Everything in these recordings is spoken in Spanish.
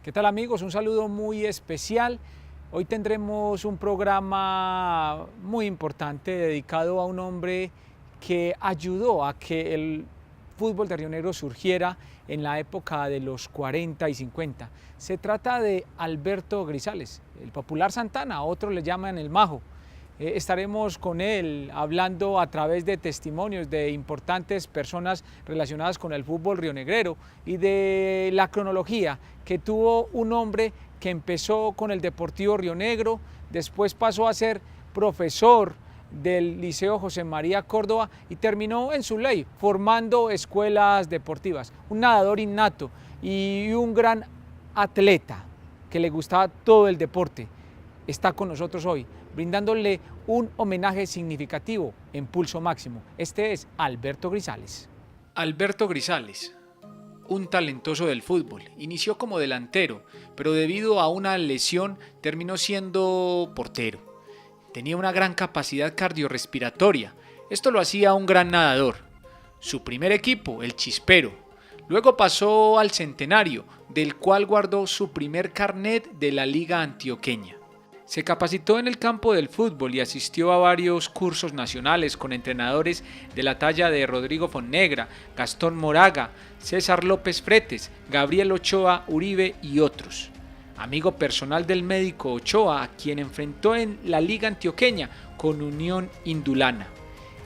¿Qué tal amigos? Un saludo muy especial. Hoy tendremos un programa muy importante dedicado a un hombre que ayudó a que el fútbol de Río Negro surgiera en la época de los 40 y 50. Se trata de Alberto Grisales, el popular Santana, otros le llaman el Majo. Estaremos con él hablando a través de testimonios de importantes personas relacionadas con el fútbol rionegrero y de la cronología que tuvo un hombre que empezó con el Deportivo Río Negro, después pasó a ser profesor del Liceo José María Córdoba y terminó en Suley formando escuelas deportivas. Un nadador innato y un gran atleta que le gustaba todo el deporte. Está con nosotros hoy, brindándole un homenaje significativo en Pulso Máximo. Este es Alberto Grisales. Alberto Grisales, un talentoso del fútbol, inició como delantero, pero debido a una lesión terminó siendo portero. Tenía una gran capacidad cardiorrespiratoria, esto lo hacía un gran nadador. Su primer equipo, el Chispero. Luego pasó al Centenario, del cual guardó su primer carnet de la Liga Antioqueña. Se capacitó en el campo del fútbol y asistió a varios cursos nacionales con entrenadores de la talla de Rodrigo Fonnegra, Gastón Moraga, César López Fretes, Gabriel Ochoa Uribe y otros. Amigo personal del médico Ochoa, a quien enfrentó en la Liga Antioqueña con Unión Indulana.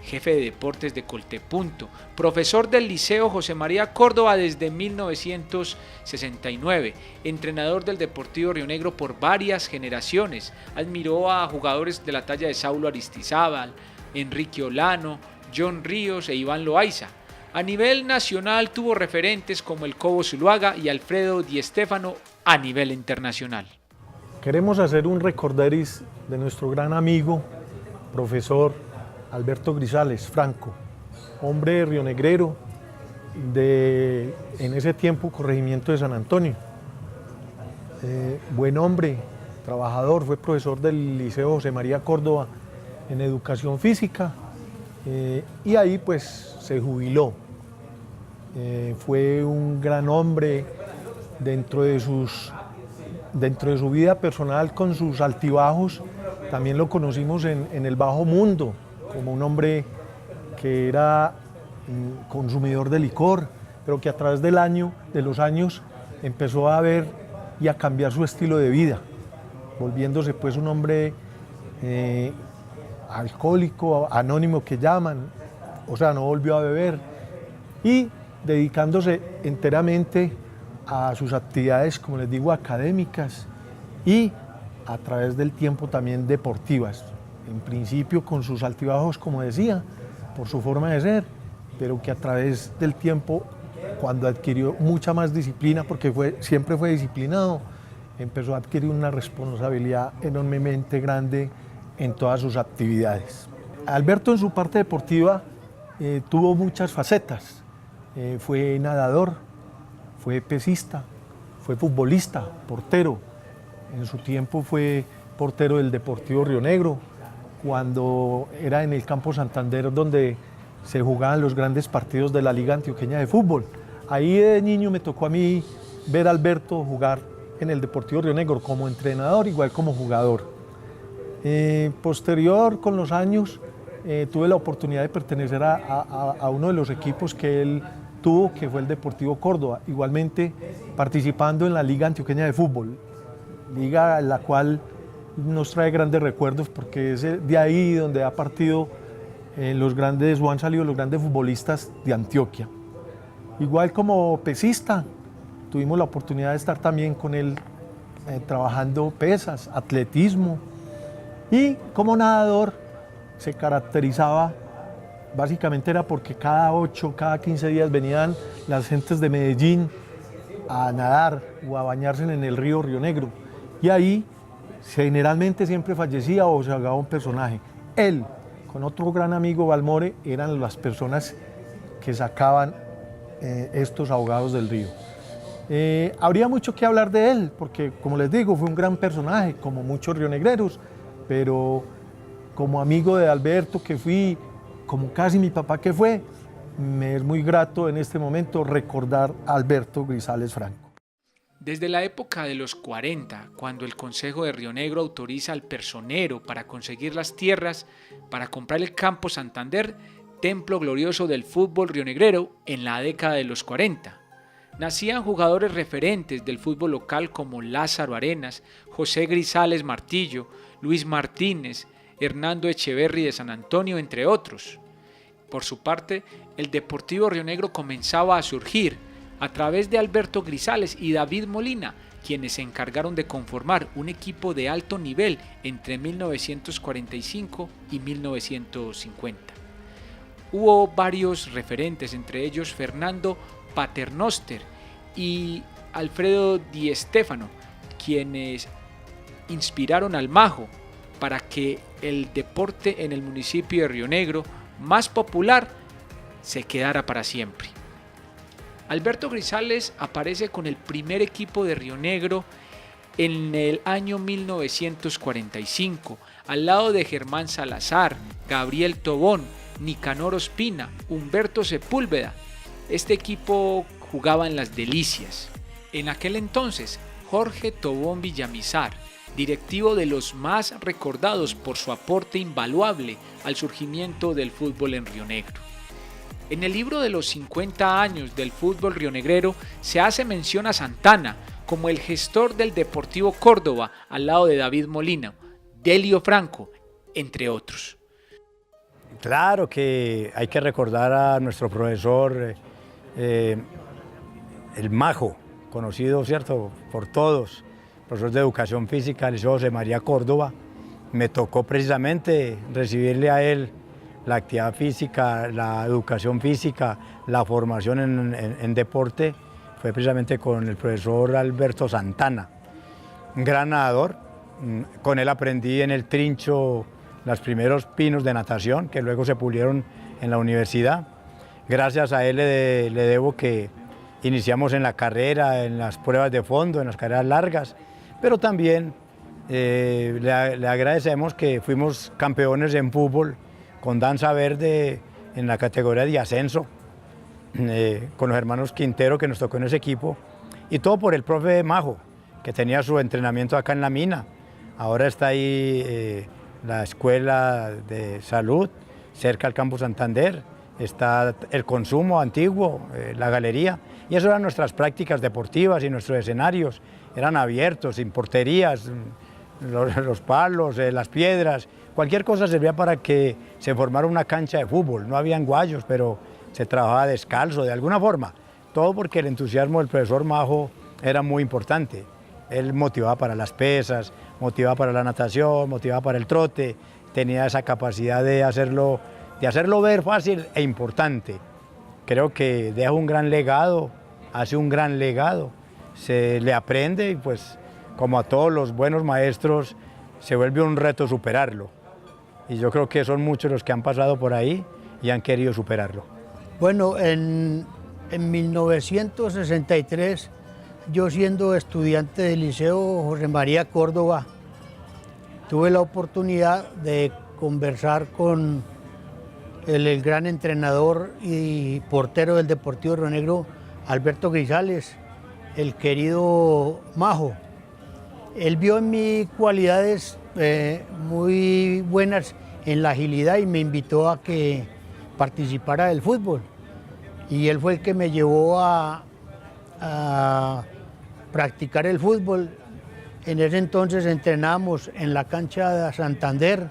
Jefe de deportes de Coltepunto, profesor del Liceo José María Córdoba desde 1969, entrenador del Deportivo Río Negro por varias generaciones, admiró a jugadores de la talla de Saulo Aristizábal, Enrique Olano, John Ríos e Iván Loaiza. A nivel nacional tuvo referentes como el Cobo Zuluaga y Alfredo Di Stéfano a nivel internacional. Queremos hacer un recorderis de nuestro gran amigo, profesor Alberto Grisales Franco, hombre rionegrero en ese tiempo corregimiento de San Antonio. Buen hombre, trabajador, fue profesor del Liceo José María Córdoba en educación física y ahí pues se jubiló. Fue un gran hombre dentro de su vida personal con sus altibajos. También lo conocimos en el bajo mundo, como un hombre que era consumidor de licor, pero que a través de los años empezó a ver y a cambiar su estilo de vida, volviéndose pues un hombre alcohólico, anónimo que llaman, o sea, no volvió a beber, y dedicándose enteramente a sus actividades, como les digo, académicas y a través del tiempo también deportivas. En principio con sus altibajos, como decía, por su forma de ser, pero que a través del tiempo, cuando adquirió mucha más disciplina, porque siempre fue disciplinado, empezó a adquirir una responsabilidad enormemente grande en todas sus actividades. Alberto en su parte deportiva tuvo muchas facetas. Fue nadador, fue pesista, fue futbolista, portero. En su tiempo fue portero del Deportivo Río Negro, cuando era en el Campo Santander donde se jugaban los grandes partidos de la Liga Antioqueña de Fútbol. Ahí de niño me tocó a mí ver a Alberto jugar en el Deportivo Río Negro como entrenador, igual como jugador. Posterior, con los años, tuve la oportunidad de pertenecer a uno de los equipos que él tuvo, que fue el Deportivo Córdoba, igualmente participando en la Liga Antioqueña de Fútbol, liga en la cual nos trae grandes recuerdos porque es de ahí donde ha partido o han salido los grandes futbolistas de Antioquia. Igual como pesista, tuvimos la oportunidad de estar también con él trabajando pesas, atletismo, y como nadador se caracterizaba, básicamente era porque cada 15 días venían las gentes de Medellín a nadar o a bañarse en el río Negro, y ahí generalmente siempre fallecía o se ahogaba un personaje. Él, con otro gran amigo Balmore, eran las personas que sacaban estos ahogados del río. Habría mucho que hablar de él, porque como les digo, fue un gran personaje, como muchos rionegreros, pero como amigo de Alberto que fui, como casi mi papá que fue, me es muy grato en este momento recordar a Alberto Grisales Franco. Desde la época de los 40, cuando el Consejo de Río Negro autoriza al personero para conseguir las tierras para comprar el Campo Santander, templo glorioso del fútbol rionegrero en la década de los 40. Nacían jugadores referentes del fútbol local como Lázaro Arenas, José Grisales Martillo, Luis Martínez, Hernando Echeverri de San Antonio, entre otros. Por su parte, el Deportivo Rionegro comenzaba a surgir a través de Alberto Grisales y David Molina, quienes se encargaron de conformar un equipo de alto nivel entre 1945 y 1950. Hubo varios referentes, entre ellos Fernando Paternoster y Alfredo Di Stéfano, quienes inspiraron al Majo para que el deporte en el municipio de Río Negro más popular se quedara para siempre. Alberto Grisales aparece con el primer equipo de Río Negro en el año 1945, al lado de Germán Salazar, Gabriel Tobón, Nicanor Ospina, Humberto Sepúlveda. Este equipo jugaba en Las Delicias. En aquel entonces, Jorge Tobón Villamizar, directivo de los más recordados por su aporte invaluable al surgimiento del fútbol en Río Negro. En el libro de los 50 años del fútbol rionegrero se hace mención a Santana como el gestor del Deportivo Córdoba al lado de David Molina, Delio Franco, entre otros. Claro que hay que recordar a nuestro profesor, el Majo, conocido, ¿cierto?, por todos, profesor de Educación Física, el José María Córdoba. Me tocó precisamente recibirle a él la actividad física, la educación física, la formación en deporte, fue precisamente con el profesor Alberto Santana, un gran nadador. Con él aprendí en el Trincho los primeros pinos de natación, que luego se pulieron en la universidad. Gracias a él le debo que iniciamos en la carrera, en las pruebas de fondo, en las carreras largas, pero también le agradecemos que fuimos campeones en fútbol con danza verde en la categoría de ascenso, con los hermanos Quintero, que nos tocó en ese equipo, y todo por el profe Majo, que tenía su entrenamiento acá en la mina. Ahora está ahí la escuela de salud, cerca al Campo Santander, está el consumo antiguo, la galería, y eso eran nuestras prácticas deportivas y nuestros escenarios, eran abiertos, sin porterías, los palos, las piedras, cualquier cosa servía para que se formara una cancha de fútbol. No habían guayos, pero se trabajaba descalzo de alguna forma. Todo porque el entusiasmo del profesor Majo era muy importante. Él motivaba para las pesas, motivaba para la natación, motivaba para el trote, tenía esa capacidad de hacerlo ver fácil e importante. Creo que deja un gran legado, hace un gran legado, se le aprende y pues como a todos los buenos maestros se vuelve un reto superarlo. Y yo creo que son muchos los que han pasado por ahí y han querido superarlo. Bueno, en 1963, yo siendo estudiante del Liceo José María Córdoba, tuve la oportunidad de conversar con el gran entrenador y portero del Deportivo Río Negro, Alberto Grisales, el querido Majo. Él vio en mí cualidades muy buenas en la agilidad y me invitó a que participara del fútbol. Y él fue el que me llevó a practicar el fútbol. En ese entonces entrenábamos en la cancha de Santander,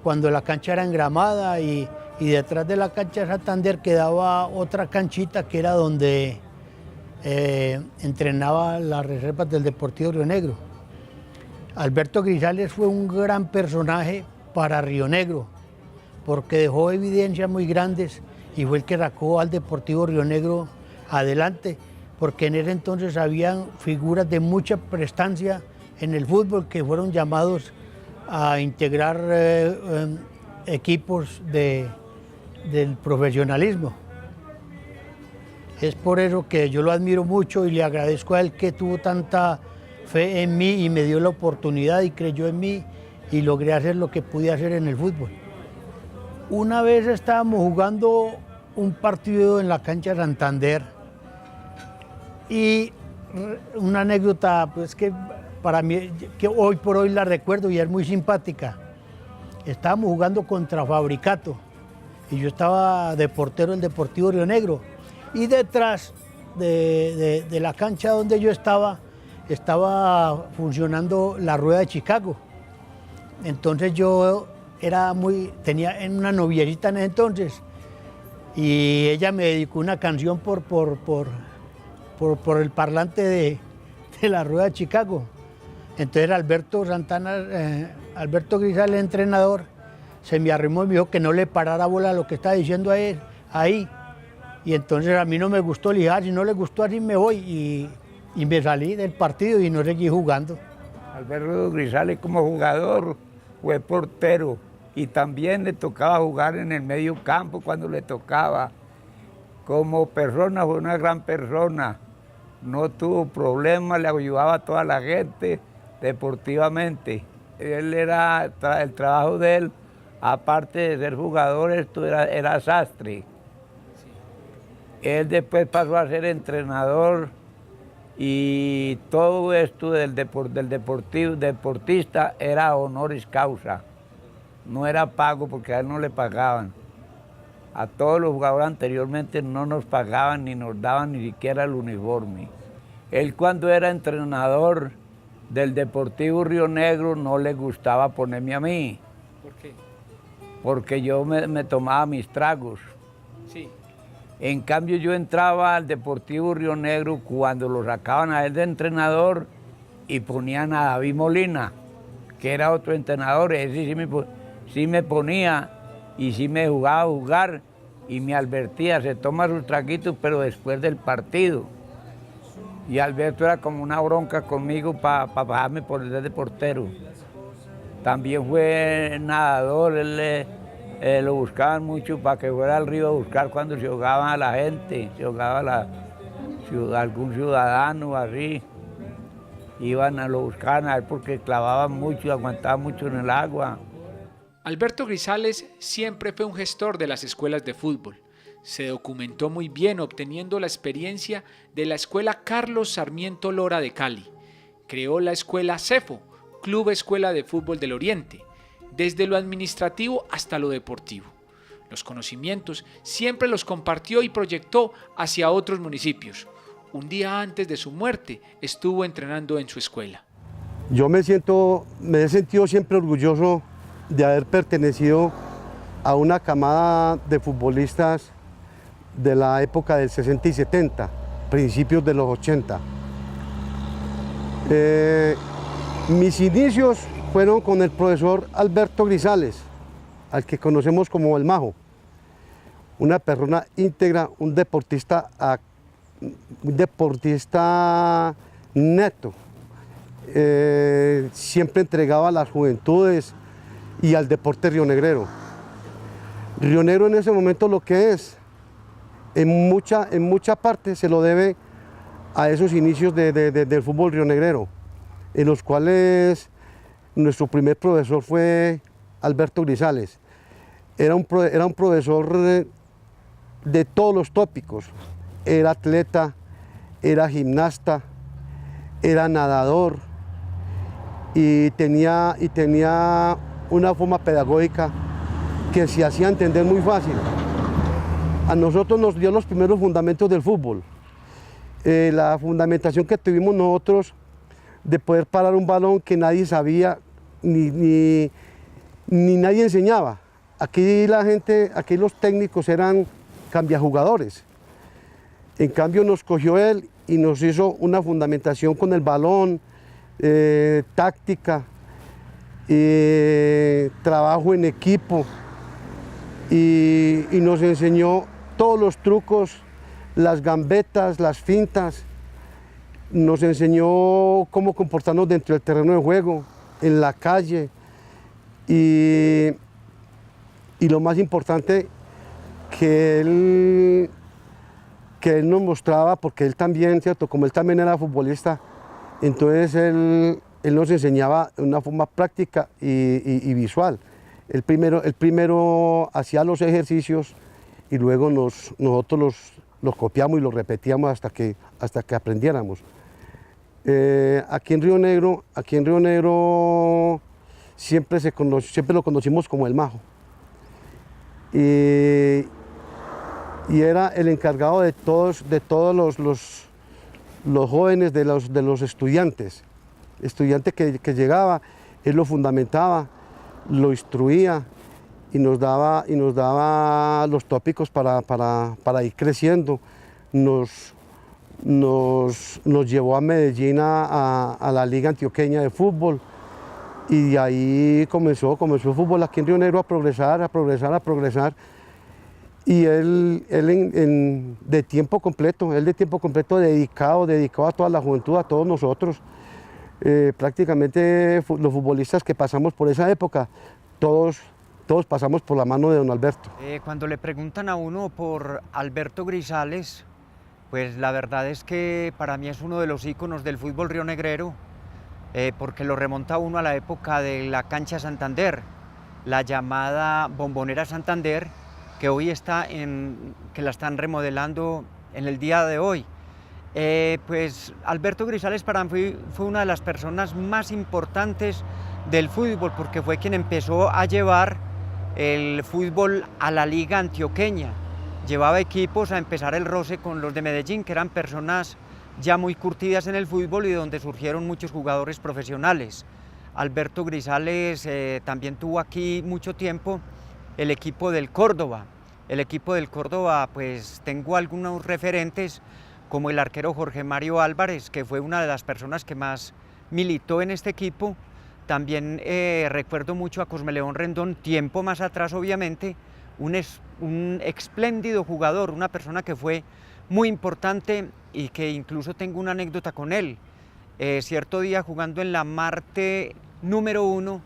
cuando la cancha era engramada, y detrás de la cancha de Santander quedaba otra canchita que era donde entrenaba las reservas del Deportivo Río Negro. Alberto Grisales fue un gran personaje para Río Negro, porque dejó evidencias muy grandes y fue el que sacó al Deportivo Río Negro adelante, porque en ese entonces habían figuras de mucha prestancia en el fútbol que fueron llamados a integrar equipos del profesionalismo. Es por eso que yo lo admiro mucho y le agradezco a él que tuvo tanta fe en mí y me dio la oportunidad y creyó en mí y logré hacer lo que pude hacer en el fútbol. Una vez estábamos jugando un partido en la cancha de Santander y una anécdota pues, que para mí, que hoy por hoy la recuerdo y es muy simpática. Estábamos jugando contra Fabricato y yo estaba de portero en Deportivo Río Negro. Y detrás de la cancha donde yo estaba funcionando la Rueda de Chicago. Entonces yo tenía una noviecita en ese entonces y ella me dedicó una canción por el parlante de la Rueda de Chicago. Entonces Alberto Grisales, el entrenador, se me arrimó y me dijo que no le parara bola a lo que estaba diciendo a él ahí. Y entonces a mí no me gustó, le dije, si no le gustó así me voy. Y me salí del partido y no seguí jugando. Alberto Grisales como jugador fue portero y también le tocaba jugar en el medio campo cuando le tocaba. Como persona fue una gran persona, no tuvo problemas, le ayudaba a toda la gente deportivamente. El trabajo de él, aparte de ser jugador, era sastre. Él después pasó a ser entrenador y todo esto del deportista era honoris causa. No era pago porque a él no le pagaban. A todos los jugadores anteriormente no nos pagaban ni nos daban ni siquiera el uniforme. Él cuando era entrenador del Deportivo Río Negro no le gustaba ponerme a mí. ¿Por qué? Porque yo me tomaba mis tragos. Sí. En cambio yo entraba al Deportivo Río Negro cuando lo sacaban a él de entrenador y ponían a David Molina, que era otro entrenador. Ese sí me ponía y sí me jugaba a jugar y me advertía, se toma sus traguitos pero después del partido. Y Alberto era como una bronca conmigo para bajarme por el de portero. También fue nadador, lo buscaban mucho para que fuera al río a buscar cuando se ahogaba a la gente, se ahogaba algún ciudadano así. Lo buscaban a él porque clavaban mucho, aguantaban mucho en el agua. Alberto Grisales siempre fue un gestor de las escuelas de fútbol. Se documentó muy bien obteniendo la experiencia de la Escuela Carlos Sarmiento Lora de Cali. Creó la Escuela CEFO, Club Escuela de Fútbol del Oriente, desde lo administrativo hasta lo deportivo. Los conocimientos siempre los compartió y proyectó hacia otros municipios. Un día antes de su muerte estuvo entrenando en su escuela. Yo me he sentido siempre orgulloso de haber pertenecido a una camada de futbolistas de la época del 60 y 70, principios de los 80. Mis inicios fueron con el profesor Alberto Grisales, al que conocemos como el Majo. Una persona íntegra, un deportista neto. Siempre entregaba a las juventudes y al deporte rionegrero. Río Negro en ese momento lo que es, en mucha parte se lo debe a esos inicios del fútbol rionegrero, en los cuales nuestro primer profesor fue Alberto Grisales. Era un profesor de todos los tópicos. Era atleta, era gimnasta, era nadador y tenía una forma pedagógica que se hacía entender muy fácil. A nosotros nos dio los primeros fundamentos del fútbol. La fundamentación que tuvimos nosotros de poder parar un balón que nadie sabía ni nadie enseñaba. Aquí los técnicos eran cambiajugadores. En cambio nos cogió él y nos hizo una fundamentación con el balón, táctica, trabajo en equipo y nos enseñó todos los trucos, las gambetas, las fintas. Nos enseñó cómo comportarnos dentro del terreno de juego, en la calle y lo más importante que él nos mostraba, porque él también, ¿cierto? Como él también era futbolista, entonces él nos enseñaba de una forma práctica y visual. Él primero hacía los ejercicios y luego nosotros los copiamos y los repetíamos hasta que aprendiéramos. Aquí en Río Negro siempre lo conocimos como el Majo. Y era el encargado de todos los jóvenes, de los estudiantes. Estudiante que llegaba, él lo fundamentaba, lo instruía y nos daba los tópicos para ir creciendo. Nos llevó a Medellín a la Liga Antioqueña de Fútbol y de ahí comenzó el fútbol aquí en Río Negro a progresar. Y él de tiempo completo, dedicado a toda la juventud, a todos nosotros. Prácticamente los futbolistas que pasamos por esa época, todos pasamos por la mano de don Alberto. Cuando le preguntan a uno por Alberto Grisales, pues la verdad es que para mí es uno de los íconos del fútbol rionegrero, porque lo remonta uno a la época de la cancha Santander, la llamada Bombonera Santander, que hoy que la están remodelando en el día de hoy. Pues Alberto Grisales para mí fue una de las personas más importantes del fútbol, porque fue quien empezó a llevar el fútbol a la Liga Antioqueña. Llevaba equipos a empezar el roce con los de Medellín, que eran personas ya muy curtidas en el fútbol y donde surgieron muchos jugadores profesionales. Alberto Grisales también tuvo aquí mucho tiempo el equipo del Córdoba. El equipo del Córdoba, pues tengo algunos referentes, como el arquero Jorge Mario Álvarez, que fue una de las personas que más militó en este equipo. También recuerdo mucho a Cosmeleón Rendón, tiempo más atrás obviamente, un espléndido jugador, una persona que fue muy importante y que incluso tengo una anécdota con él. Cierto día jugando en la Marte número 1,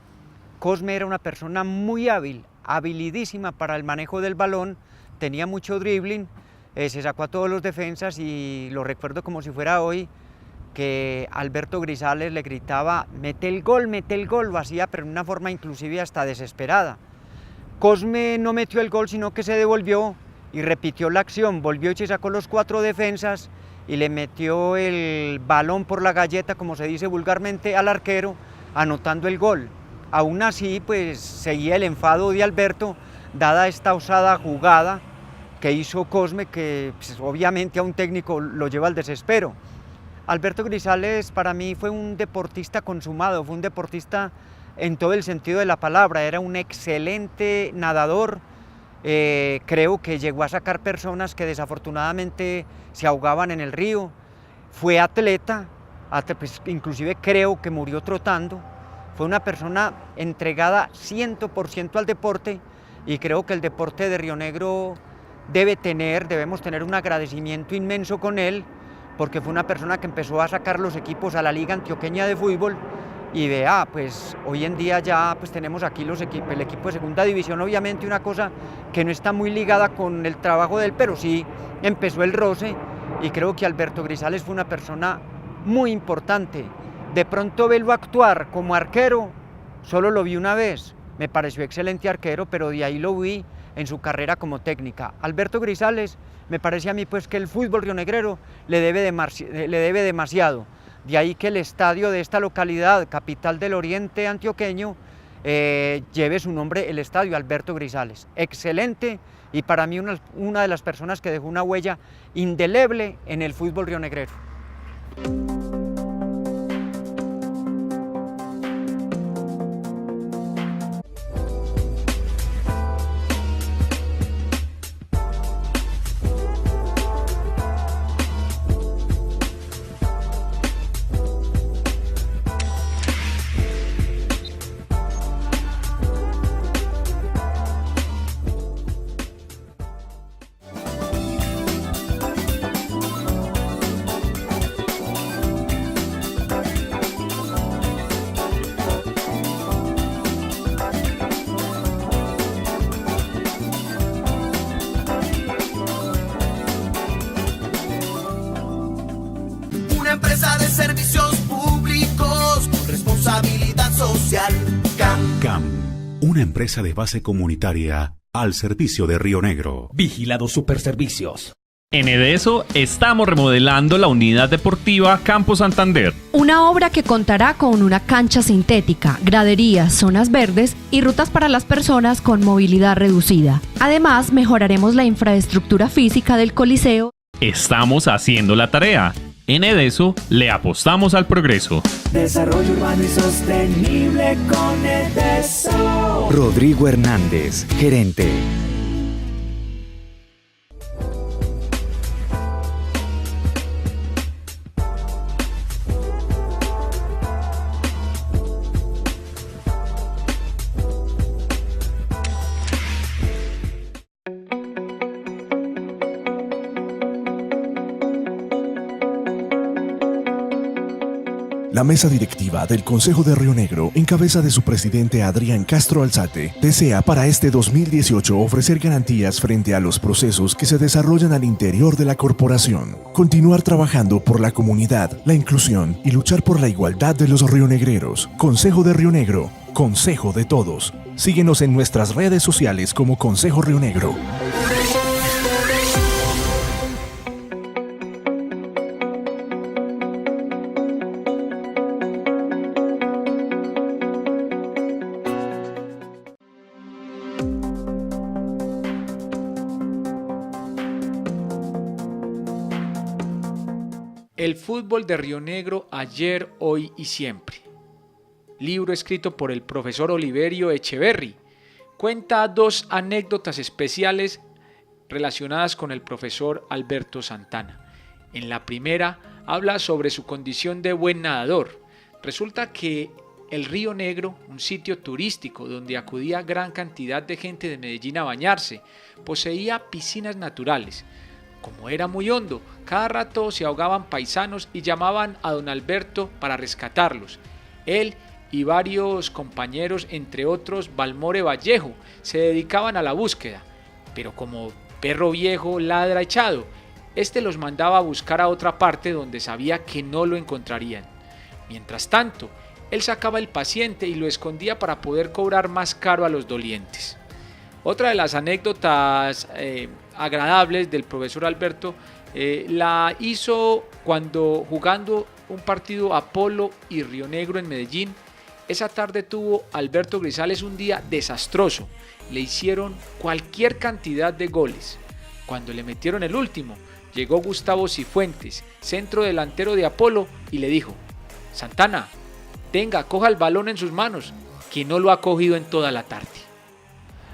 Cosme era una persona muy hábil, habilidísima para el manejo del balón, tenía mucho dribbling, se sacó a todos los defensas y lo recuerdo como si fuera hoy, que Alberto Grisales le gritaba mete el gol, lo hacía pero de una forma inclusive hasta desesperada. Cosme no metió el gol, sino que se devolvió y repitió la acción, volvió y se sacó los 4 defensas y le metió el balón por la galleta, como se dice vulgarmente, al arquero, anotando el gol. Aún así, pues seguía el enfado de Alberto, dada esta osada jugada que hizo Cosme, que pues, obviamente a un técnico lo lleva al desespero. Alberto Grisales para mí fue un deportista consumado, fue un deportista en todo el sentido de la palabra, era un excelente nadador, creo que llegó a sacar personas que desafortunadamente se ahogaban en el río, fue atleta, pues, inclusive creo que murió trotando, fue una persona entregada 100% al deporte y creo que el deporte de Río Negro debemos tener un agradecimiento inmenso con él, porque fue una persona que empezó a sacar los equipos a la Liga Antioqueña de Fútbol y vea, pues hoy en día ya pues, tenemos aquí el equipo de segunda división, obviamente una cosa que no está muy ligada con el trabajo de él, pero sí empezó el roce y creo que Alberto Grisales fue una persona muy importante. De pronto verlo actuar como arquero, solo lo vi una vez, me pareció excelente arquero, pero de ahí lo vi en su carrera como técnica. Alberto Grisales, me parece a mí pues que el fútbol rionegrero le debe demasiado. De ahí que el estadio de esta localidad, capital del oriente antioqueño, lleve su nombre, el estadio Alberto Grisales. Excelente y para mí una de las personas que dejó una huella indeleble en el fútbol rionegrero. Empresa de servicios públicos con responsabilidad social. CAM, una empresa de base comunitaria al servicio de Río Negro. Vigilado Superservicios. En Edeso estamos remodelando la unidad deportiva Campo Santander. Una obra que contará con una cancha sintética, graderías, zonas verdes y rutas para las personas con movilidad reducida. Además, mejoraremos la infraestructura física del Coliseo. Estamos haciendo la tarea. En Edeso le apostamos al progreso. Desarrollo urbano y sostenible con Edeso. Rodrigo Hernández, gerente. La mesa directiva del Consejo de Río Negro, en cabeza de su presidente Adrián Castro Alzate, desea para este 2018 ofrecer garantías frente a los procesos que se desarrollan al interior de la corporación, continuar trabajando por la comunidad, la inclusión y luchar por la igualdad de los rionegreros. Consejo de Río Negro, Consejo de Todos. Síguenos en nuestras redes sociales como Consejo Río Negro. El fútbol de Río Negro ayer, hoy y siempre. Libro escrito por el profesor Oliverio Echeverry. Cuenta dos anécdotas especiales relacionadas con el profesor Alberto Santana. En la primera habla sobre su condición de buen nadador. Resulta que el Río Negro, un sitio turístico donde acudía gran cantidad de gente de Medellín a bañarse, poseía piscinas naturales. Como era muy hondo, cada rato se ahogaban paisanos y llamaban a don Alberto para rescatarlos. Él y varios compañeros, entre otros Balmore Vallejo, se dedicaban a la búsqueda, pero como perro viejo ladra echado, este los mandaba a buscar a otra parte donde sabía que no lo encontrarían. Mientras tanto, él sacaba el paciente y lo escondía para poder cobrar más caro a los dolientes. Otra de las anécdotas agradables del profesor Alberto la hizo cuando, jugando un partido Apolo y Río Negro en Medellín, esa tarde tuvo Alberto Grisales un día desastroso. Le hicieron cualquier cantidad de goles. Cuando le metieron el último, llegó Gustavo Cifuentes, centro delantero de Apolo, y le dijo: Santana, tenga, coja el balón en sus manos, que no lo ha cogido en toda la tarde.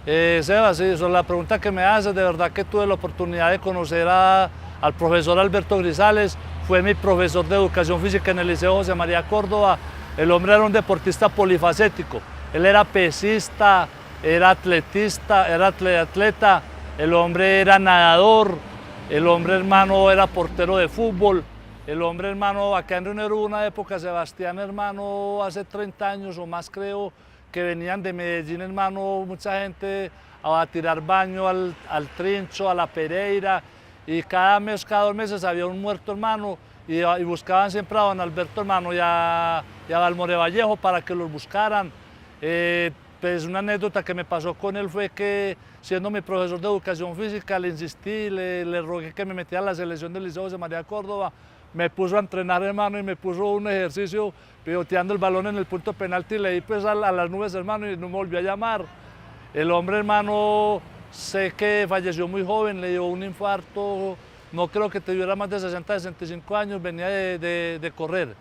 Sebas, sí, sobre la pregunta que me haces, de verdad que tuve la oportunidad de conocer al profesor Alberto Grisales. Fue mi profesor de educación física en el Liceo José María Córdoba. El hombre era un deportista polifacético. Él era pesista, era atletista, era atleta, el hombre era nadador, el hombre, hermano, era portero de fútbol. El hombre, hermano, acá en Río Negro hubo una época, Sebastián, hermano, hace 30 años o más, creo, que venían de Medellín, hermano, mucha gente a tirar baño al Trincho, a la Pereira, y cada mes, cada 2 meses había un muerto, hermano, y buscaban siempre a don Alberto, hermano, y a Balmore Vallejo para que los buscaran. Pues una anécdota que me pasó con él fue que, siendo mi profesor de educación física, le insistí, le rogué que me metiera a la selección del Liceo José María Córdoba. Me puso a entrenar, hermano, y me puso un ejercicio pivoteando el balón en el punto penalti, y le di pues a las nubes, hermano, y no me volvió a llamar. El hombre, hermano, sé que falleció muy joven, le dio un infarto, no creo que tuviera más de 60, 65 años, venía de correr,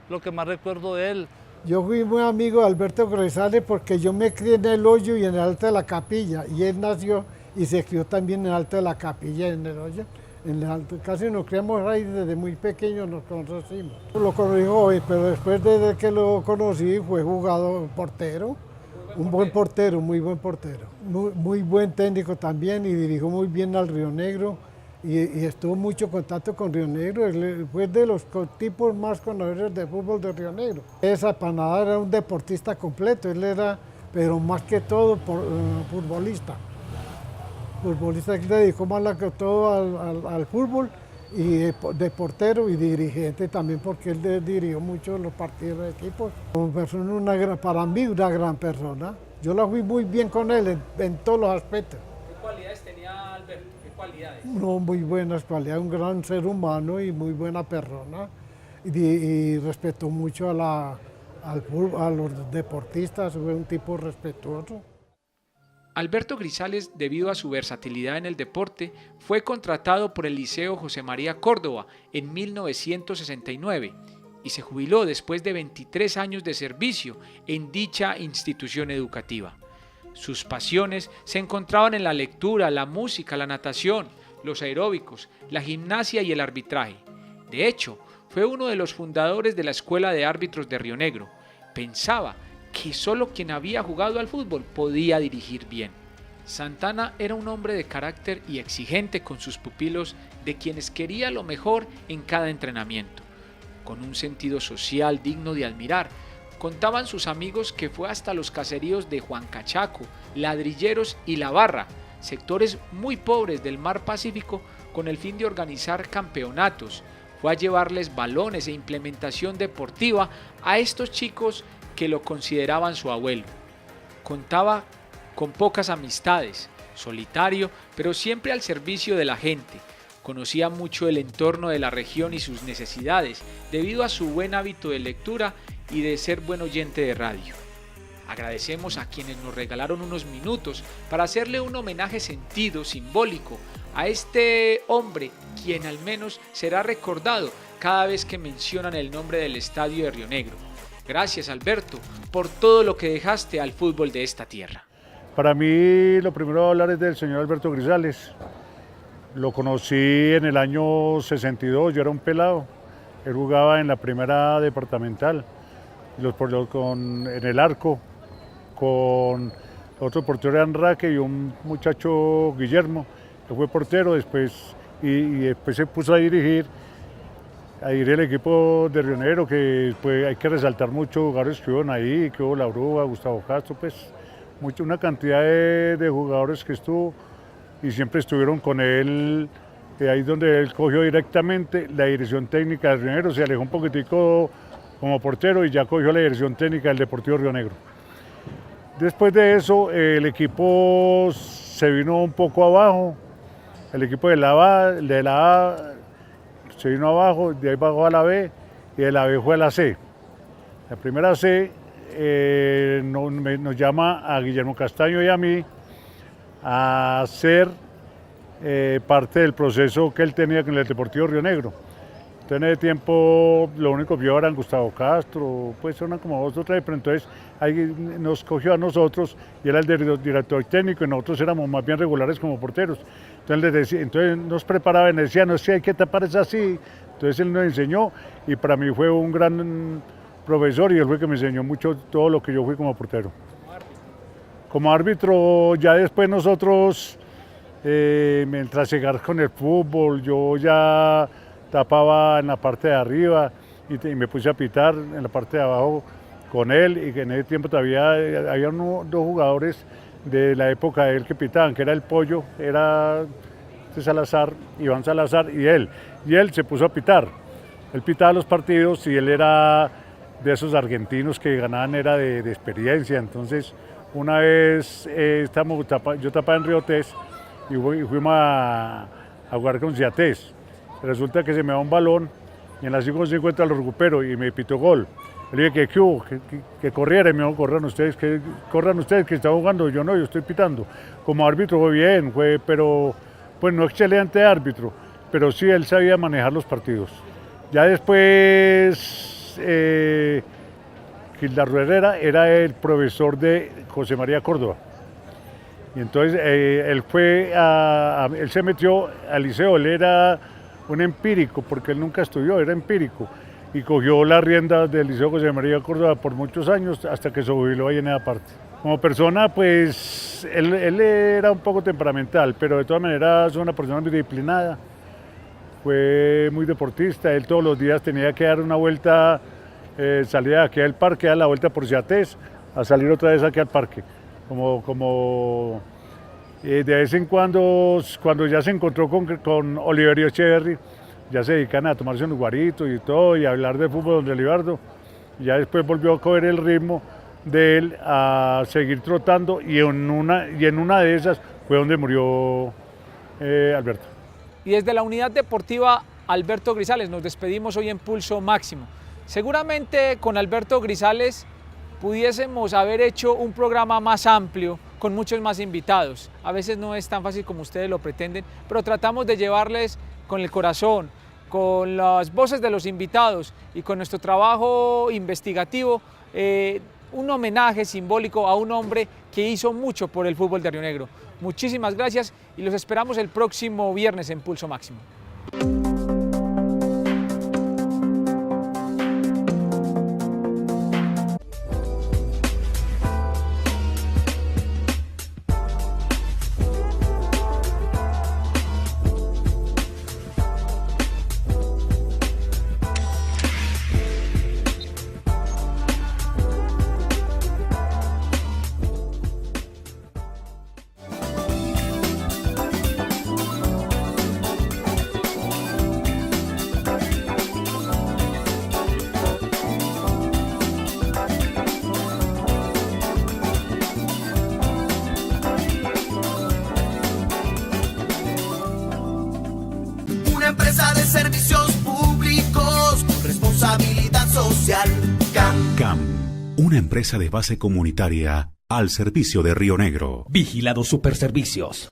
lo que más recuerdo de él. Yo fui muy amigo de Alberto Grisales porque yo me crié en el Hoyo y en el Alto de la Capilla, y él nació y se crió también en el Alto de la Capilla, en el Hoyo. En el Alto, casi nos criamos ahí desde muy pequeños, nos conocimos. Lo conocí joven, pero después de que lo conocí fue jugador, portero, un buen portero, muy buen portero. Muy buen técnico también, y dirigió muy bien al Río Negro, y estuvo mucho contacto con Río Negro. Él fue de los tipos más conocedores de fútbol de Río Negro. Esa Panada era un deportista completo, él era, pero más que todo futbolista. Futbolista que dedicó más que todo al fútbol, y de portero y dirigente también, porque él dirigió mucho los partidos de equipo. Como persona, para mí, una gran persona. Yo la fui muy bien con él en todos los aspectos. ¿Qué cualidades tenía Alberto? cualidades? No, muy buenas cualidades, un gran ser humano y muy buena persona. Y respetó mucho a los deportistas, fue un tipo respetuoso. Alberto Grisales, debido a su versatilidad en el deporte, fue contratado por el Liceo José María Córdoba en 1969 y se jubiló después de 23 años de servicio en dicha institución educativa. Sus pasiones se encontraban en la lectura, la música, la natación, los aeróbicos, la gimnasia y el arbitraje. De hecho, fue uno de los fundadores de la Escuela de Árbitros de Río Negro. Pensaba que solo quien había jugado al fútbol podía dirigir bien. Santana era un hombre de carácter y exigente con sus pupilos, de quienes quería lo mejor en cada entrenamiento. Con un sentido social digno de admirar, contaban sus amigos que fue hasta los caseríos de Juan Cachaco, Ladrilleros y La Barra, sectores muy pobres del mar Pacífico, con el fin de organizar campeonatos. Fue a llevarles balones e implementación deportiva a estos chicos que lo consideraban su abuelo. Contaba con pocas amistades, solitario, pero siempre al servicio de la gente. Conocía mucho el entorno de la región y sus necesidades, debido a su buen hábito de lectura y de ser buen oyente de radio. Agradecemos a quienes nos regalaron unos minutos para hacerle un homenaje sentido, simbólico, a este hombre, quien al menos será recordado cada vez que mencionan el nombre del estadio de Río Negro. Gracias, Alberto, por todo lo que dejaste al fútbol de esta tierra. Para mí, lo primero a hablar es del señor Alberto Grisales. Lo conocí en el año 62, yo era un pelado. Él jugaba en la primera departamental, en el arco, con otro portero de Anraque y un muchacho Guillermo, que fue portero después, y después se puso a dirigir el equipo de Río Negro, que pues, hay que resaltar muchos jugadores que hubo ahí, que hubo La Bruja, Gustavo Castro, pues una cantidad de jugadores que estuvo y siempre estuvieron con él, ahí es donde él cogió directamente la dirección técnica de Río Negro, se alejó un poquitico como portero y ya cogió la dirección técnica del Deportivo Río Negro. Después de eso el equipo se vino un poco abajo, el equipo de la A se vino abajo, de ahí bajó a la B y de la B fue a la C. La primera C nos llama a Guillermo Castaño y a mí a ser parte del proceso que él tenía con el Deportivo Río Negro. Entonces en ese tiempo lo único que vio eran Gustavo Castro, pues eran como 2 o 3, pero entonces ahí nos cogió a nosotros y era el director técnico y nosotros éramos más bien regulares como porteros. Entonces nos preparaba y nos decía, no sé, hay que tapar es así. Entonces él nos enseñó y para mí fue un gran profesor y él fue que me enseñó mucho todo lo que yo fui como portero. Como árbitro, ya después nosotros, mientras llegar con el fútbol, yo ya tapaba en la parte de arriba y me puse a pitar en la parte de abajo con él y que en ese tiempo todavía había 2 jugadores de la época de él que pitaban, que era el Pollo, era Salazar, Iván Salazar y él se puso a pitar. Él pitaba los partidos y él era de esos argentinos que ganaban, era de experiencia. Entonces una vez yo tapaba en Río Tés y fuimos a jugar con Ciatés. Resulta que se me va un balón y en la 5:50 lo recupero y me pitó gol. Le dije que corriera y me dijo, corran ustedes que están jugando. Yo no, yo estoy pitando. Como árbitro fue bien, pero pues no excelente árbitro, pero sí él sabía manejar los partidos. Ya después Gildardo Herrera era el profesor de José María Córdoba. Y entonces él se metió al liceo, él era un empírico, porque él nunca estudió, era empírico. Y cogió las riendas del Liceo José María Córdoba por muchos años hasta que se jubiló ahí en esa parte. Como persona, pues él era un poco temperamental, pero de todas maneras es una persona muy disciplinada. Fue muy deportista, él todos los días tenía que dar una vuelta, salía aquí al parque, dar la vuelta por Ciatés, a salir otra vez aquí al parque. De vez en cuando ya se encontró con Oliverio Echeverry, ya se dedican a tomarse unos guaritos y todo, y a hablar de fútbol donde Libardo. Ya después volvió a coger el ritmo de él, a seguir trotando, y en una de esas fue donde murió Alberto. Y desde la Unidad Deportiva Alberto Grisales nos despedimos hoy en Pulso Máximo. Seguramente con Alberto Grisales pudiésemos haber hecho un programa más amplio, con muchos más invitados. A veces no es tan fácil como ustedes lo pretenden, pero tratamos de llevarles con el corazón, con las voces de los invitados y con nuestro trabajo investigativo, un homenaje simbólico a un hombre que hizo mucho por el fútbol de Río Negro. Muchísimas gracias y los esperamos el próximo viernes en Pulso Máximo. Empresa de servicios públicos con responsabilidad social. CAM, una empresa de base comunitaria al servicio de Río Negro. Vigilado Superservicios.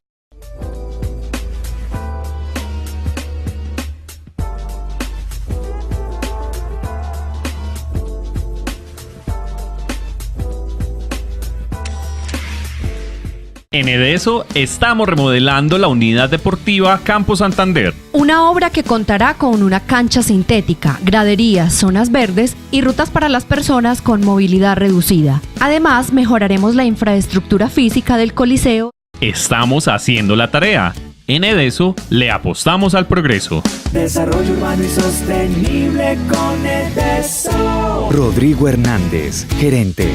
En EDESO estamos remodelando la unidad deportiva Campo Santander. Una obra que contará con una cancha sintética, graderías, zonas verdes y rutas para las personas con movilidad reducida. Además, mejoraremos la infraestructura física del Coliseo. Estamos haciendo la tarea. En EDESO le apostamos al progreso. Desarrollo urbano y sostenible con EDESO. Rodrigo Hernández, gerente.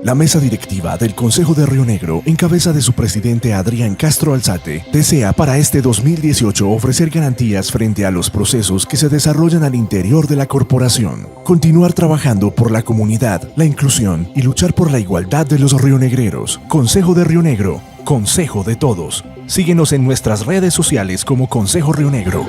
La mesa directiva del Consejo de Río Negro, en cabeza de su presidente Adrián Castro Alzate, desea para este 2018 ofrecer garantías frente a los procesos que se desarrollan al interior de la corporación, continuar trabajando por la comunidad, la inclusión y luchar por la igualdad de los rionegreros. Consejo de Río Negro, Consejo de Todos. Síguenos en nuestras redes sociales como Consejo Río Negro.